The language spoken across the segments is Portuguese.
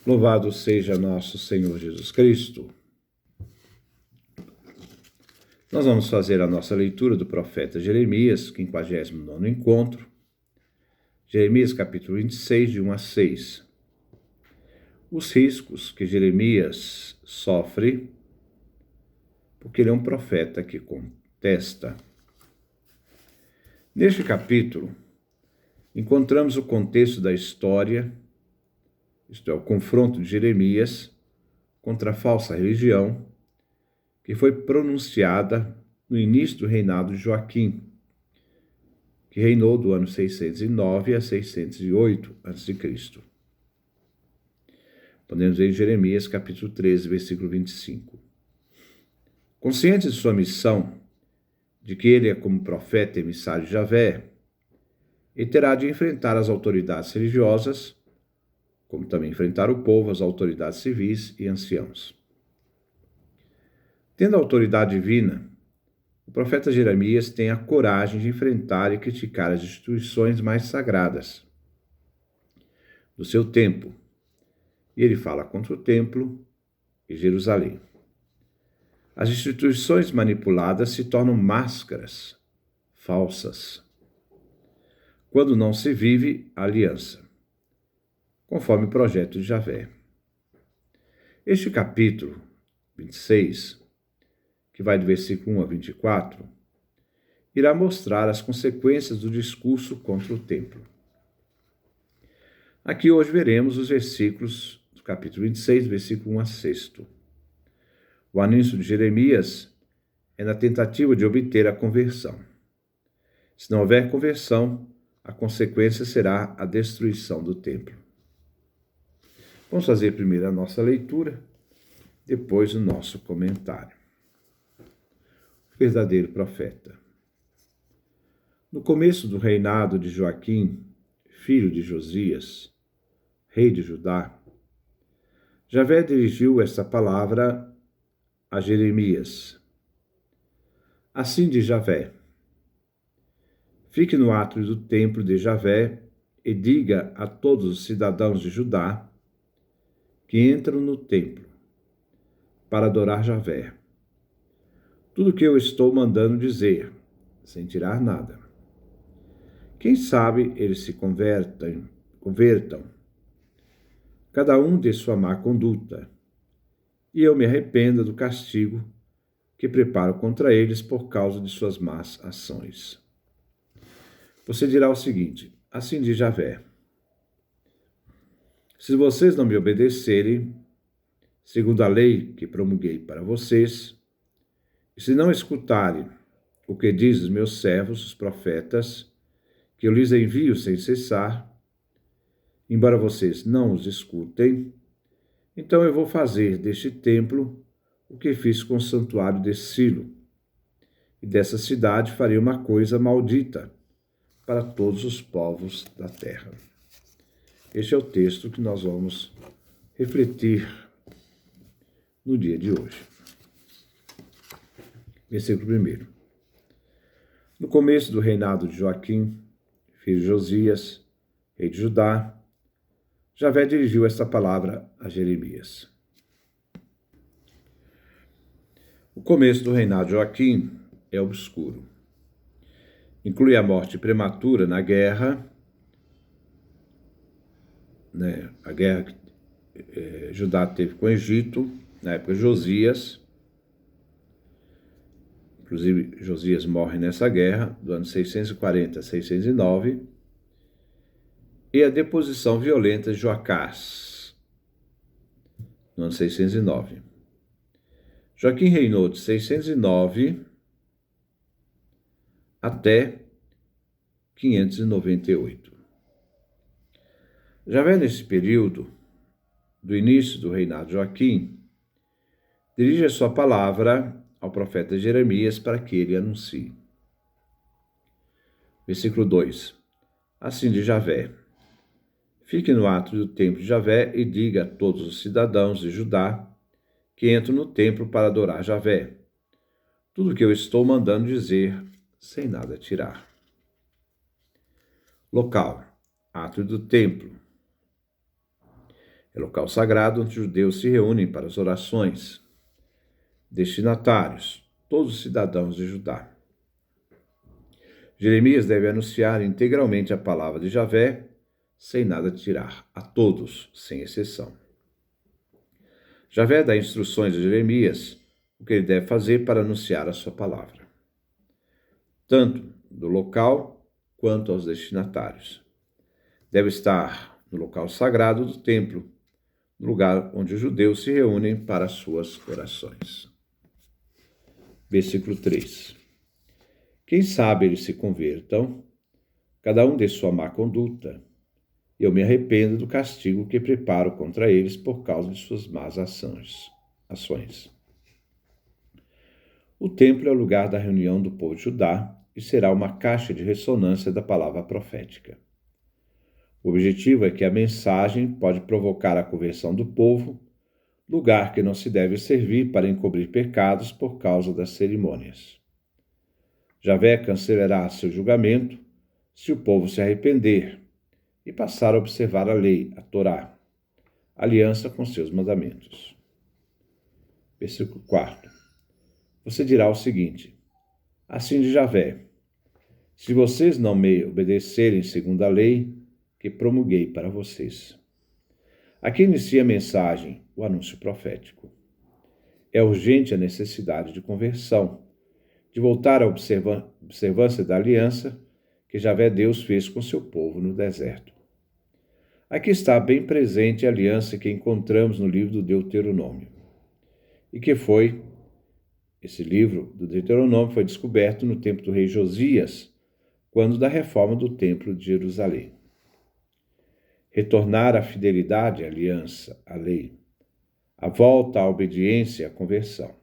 Louvado seja nosso Senhor Jesus Cristo. Nós vamos fazer a nossa leitura do profeta Jeremias, 59º encontro. Jeremias capítulo 26, de 1 a 6. Os riscos que Jeremias sofre, porque ele é um profeta que contesta. Neste capítulo, encontramos o contexto da história, isto é, o confronto de Jeremias contra a falsa religião, que foi pronunciada no início do reinado de Joaquim, que reinou do ano 609 a 608 a.C. Podemos ver em Jeremias capítulo 13, versículo 25. Consciente de sua missão, de que ele é como profeta e emissário de Javé, ele terá de enfrentar as autoridades religiosas, como também enfrentar o povo, as autoridades civis e anciãos. Tendo a autoridade divina, o profeta Jeremias tem a coragem de enfrentar e criticar as instituições mais sagradas do seu tempo. E ele fala contra o templo e Jerusalém. As instituições manipuladas se tornam máscaras falsas, quando não se vive a aliança, conforme o projeto de Javé. Este capítulo 26, que vai do versículo 1 a 24, irá mostrar as consequências do discurso contra o templo. Aqui hoje veremos os versículos do capítulo 26, versículo 1 a 6. O anúncio de Jeremias é na tentativa de obter a conversão. Se não houver conversão, a consequência será a destruição do templo. Vamos fazer primeiro a nossa leitura, depois o nosso comentário. O verdadeiro profeta. No começo do reinado de Joaquim, filho de Josias, rei de Judá, Javé dirigiu esta palavra a Jeremias. Assim diz Javé: fique no átrio do templo de Javé e diga a todos os cidadãos de Judá que entram no templo para adorar Javé tudo o que eu estou mandando dizer, sem tirar nada. Quem sabe eles se convertam, cada um de sua má conduta, e eu me arrependa do castigo que preparo contra eles por causa de suas más ações. Você dirá o seguinte: assim diz Javé: se vocês não me obedecerem, segundo a lei que promulguei para vocês, e se não escutarem o que diz os meus servos, os profetas, que eu lhes envio sem cessar, embora vocês não os escutem, então eu vou fazer deste templo o que fiz com o santuário de Silo, e dessa cidade farei uma coisa maldita para todos os povos da terra. Este é o texto que nós vamos refletir no dia de hoje. Versículo 1. No começo do reinado de Joaquim, filho de Josias, rei de Judá, Javé dirigiu esta palavra a Jeremias. O começo do reinado de Joaquim é obscuro. Inclui a morte prematura na guerra, a guerra que Judá teve com o Egito, na época de Josias. Inclusive, Josias morre nessa guerra, do ano 640 a 609, e a deposição violenta de Joacás, no ano 609. Joaquim reinou de 609 até 598. Javé, nesse período, do início do reinado de Joaquim, dirige a sua palavra ao profeta Jeremias para que ele anuncie. Versículo 2. Assim diz Javé: fique no átrio do templo de Javé e diga a todos os cidadãos de Judá que entram no templo para adorar Javé tudo o que eu estou mandando dizer, sem nada tirar. Local: átrio do templo. É local sagrado onde os judeus se reúnem para as orações. Destinatários: todos os cidadãos de Judá. Jeremias deve anunciar integralmente a palavra de Javé, sem nada tirar, a todos, sem exceção. Javé dá instruções a Jeremias, o que ele deve fazer para anunciar a sua palavra, tanto do local quanto aos destinatários. Deve estar no local sagrado do templo, no lugar onde os judeus se reúnem para as suas orações. Versículo 3. Quem sabe eles se convertam, cada um de sua má conduta, e eu me arrependo do castigo que preparo contra eles por causa de suas más ações. O templo é o lugar da reunião do povo de Judá e será uma caixa de ressonância da palavra profética. O objetivo é que a mensagem pode provocar a conversão do povo, lugar que não se deve servir para encobrir pecados por causa das cerimônias. Javé cancelará seu julgamento se o povo se arrepender e passar a observar a lei, a Torá, aliança com seus mandamentos. Versículo 4. Você dirá o seguinte: assim diz Javé, se vocês não me obedecerem segundo a lei que promulguei para vocês. Aqui inicia a mensagem, o anúncio profético. É urgente a necessidade de conversão, de voltar à observância da aliança que Javé Deus fez com seu povo no deserto. Aqui está bem presente a aliança que encontramos no livro do Deuteronômio. E que esse livro do Deuteronômio foi descoberto no tempo do rei Josias, quando da reforma do templo de Jerusalém. Retornar à fidelidade à aliança, à lei, a volta à obediência e à conversão.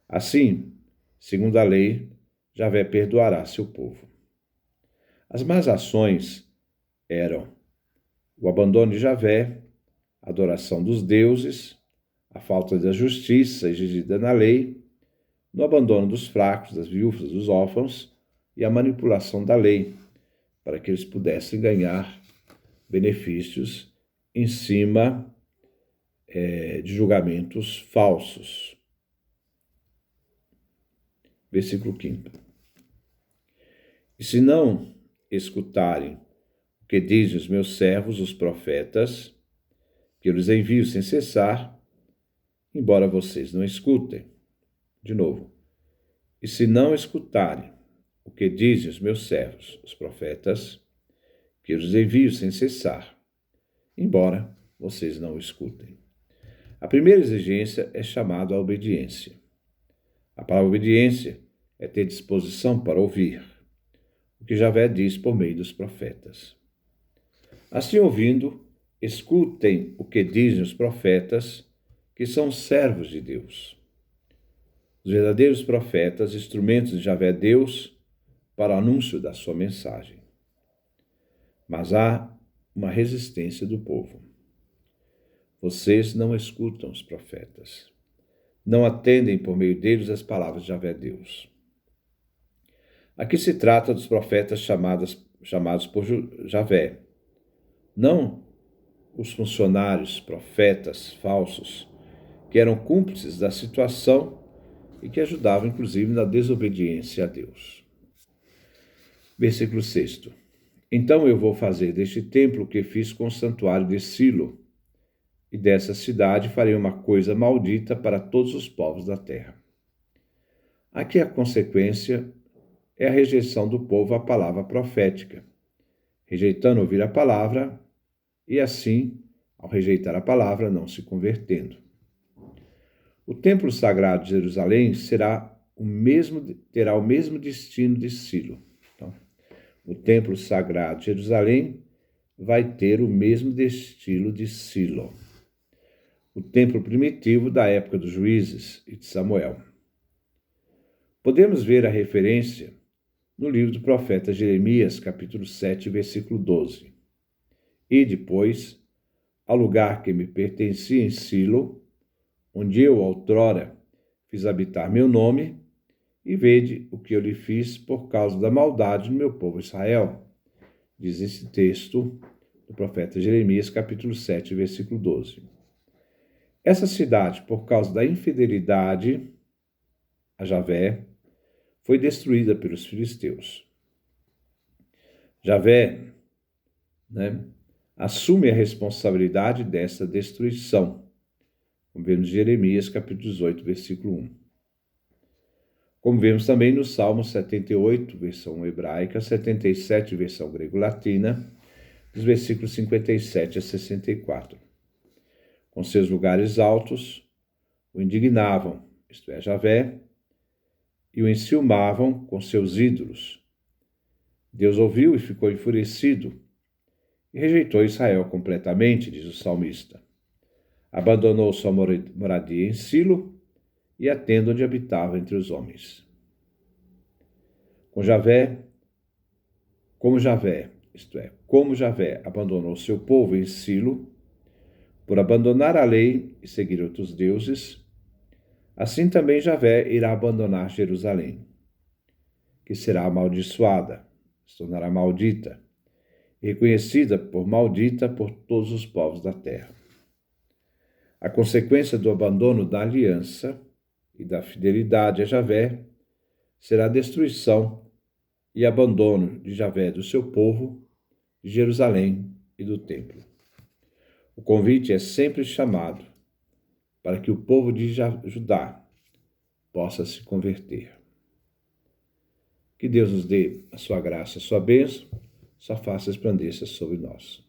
Assim, segundo a lei, Javé perdoará seu povo. As más ações eram o abandono de Javé, a adoração dos deuses, a falta da justiça exigida na lei, no abandono dos fracos, das viúvas, dos órfãos e a manipulação da lei, para que eles pudessem ganhar benefícios em cima de julgamentos falsos. Versículo 5. E se não escutarem o que dizem os meus servos, os profetas, que eu lhes envio sem cessar, embora vocês não escutem. De novo. E se não escutarem o que dizem os meus servos, os profetas, que eu lhes envio sem cessar, embora vocês não escutem. A primeira exigência é chamada a obediência. A palavra obediência é ter disposição para ouvir, o que Javé diz por meio dos profetas. Assim, ouvindo, escutem o que dizem os profetas, que são servos de Deus. Os verdadeiros profetas, instrumentos de Javé Deus para o anúncio da sua mensagem. Mas há uma resistência do povo. Vocês não escutam os profetas. Não atendem por meio deles as palavras de Javé Deus. Aqui se trata dos profetas chamados por Javé. Não os funcionários, profetas falsos, que eram cúmplices da situação e que ajudavam, inclusive, na desobediência a Deus. Versículo 6. Então eu vou fazer deste templo o que fiz com o santuário de Silo, e dessa cidade farei uma coisa maldita para todos os povos da terra. Aqui a consequência é a rejeição do povo à palavra profética, rejeitando ouvir a palavra e assim, ao rejeitar a palavra, não se convertendo. O templo sagrado de Jerusalém terá o mesmo destino de Silo. Então, o templo sagrado de Jerusalém vai ter o mesmo destino de Silo, o templo primitivo da época dos juízes e de Samuel. Podemos ver a referência no livro do profeta Jeremias, capítulo 7, versículo 12. E depois, ao lugar que me pertencia em Silo, onde eu outrora fiz habitar meu nome, e vede o que eu lhe fiz por causa da maldade do meu povo Israel. Diz esse texto do profeta Jeremias, capítulo 7, versículo 12. Essa cidade, por causa da infidelidade a Javé, foi destruída pelos filisteus. Javé, assume a responsabilidade dessa destruição, como vemos em Jeremias, capítulo 18, versículo 1. Como vemos também no Salmo 78, versão hebraica, 77, versão grego-latina, dos versículos 57 a 64. Com seus lugares altos, o indignavam, isto é, Javé, e o enciumavam com seus ídolos. Deus ouviu e ficou enfurecido, e rejeitou Israel completamente, diz o salmista. Abandonou sua moradia em Silo e a tenda onde habitava entre os homens. Como Javé abandonou seu povo em Silo, por abandonar a lei e seguir outros deuses, assim também Javé irá abandonar Jerusalém, que será amaldiçoada, se tornará maldita, e reconhecida por maldita por todos os povos da terra. A consequência do abandono da aliança e da fidelidade a Javé será a destruição e abandono de Javé do seu povo, de Jerusalém e do templo. O convite é sempre chamado para que o povo de Judá possa se converter. Que Deus nos dê a sua graça, a sua bênção, sua face resplandeça sobre nós.